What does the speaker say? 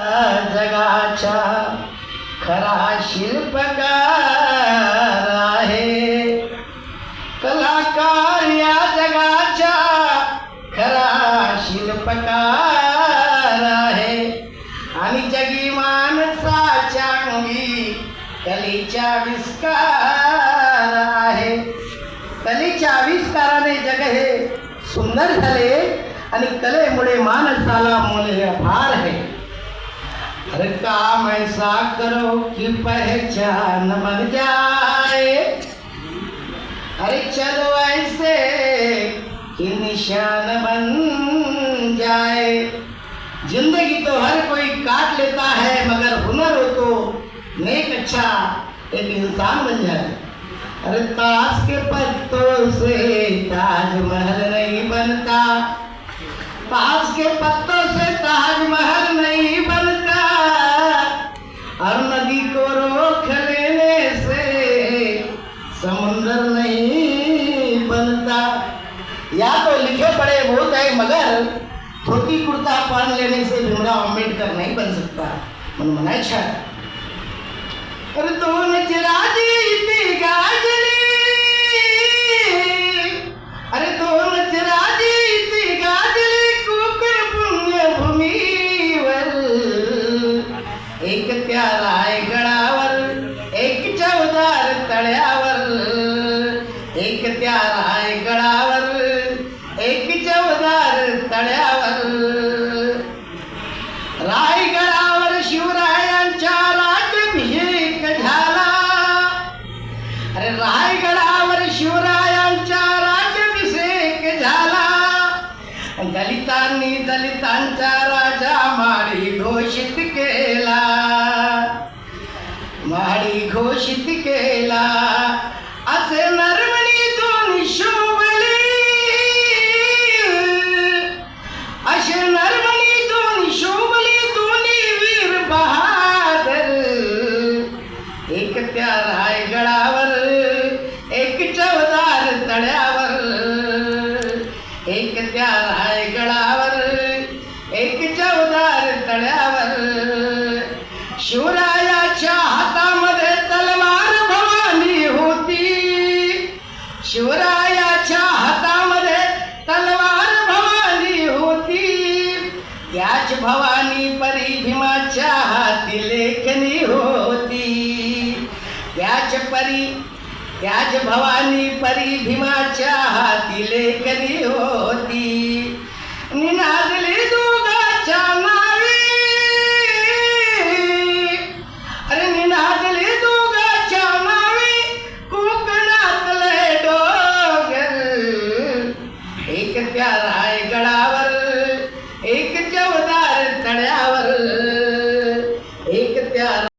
जगाचा खरा शिल्पकार आहे, कलाकार या जगाचा खरा शिल्पकार आहे. आणि जगी माणसाच्या अंगी कलेच्या आविष्कार आहे. कलेच्या आविष्काराने जग हे सुंदर झाले आणि कलेमुळे माणसाला मोल भार है. हर काम ऐसा करो कि पहचान बन जाए, अरे चलो ऐसे कि निशान बन जाए. जिंदगी तो हर कोई काट लेता है, मगर हुनर हो तो नेक अच्छा एक इंसान बन जाए. अरे ताश के पत्तों से ताजमहल नहीं बनता, ताश के पत्तों से ताजमहल नहीं बनता, और नदी को रोक लेने से समुंदर नहीं बनता. या तो लिखे पढ़े बहुत है, मगर धोती कुर्ता पहन लेने से भीमराव अम्बेडकर नहीं बन सकता. म्हणून म्हणायच्या अरे दोन चिराजी इथे गाजली, अरे दोन चिराजी इथे गाजली कोकण पुण्यभूमीवर. एक त्या रायगडावर, एक चौदार तळ्यावर, एक त्या रायगडावर, एक चौदार तळ्यावर. रायगडावर शिवरायांच्या राज्याभिषेक झाला, अरे रायगडावर शिवरायांच्या राज्याभिषेक झाला. दलितांनी दलितांचा राजा माडी घोषित केला, माडी घोषित केला. असे नरमणी दोन शोभले, असे नरमणी दोन शोभले दोन्ही वीर बहादर. एक त्या रायगडावर, एक चौदार तळ्यावर, एक त्या रायगडावर, एक चौदार तळ्यावर. शिवरायाच्या हातामध्ये तलवार भवानी होती, शिवरायाच्या हातामध्ये तलवार भवानी होती. त्याच भवानी परी भीमाच्या हाती लेखनी होती, त्याच भवानी परी भीमाच्या हाती लेखनी होती. निनादले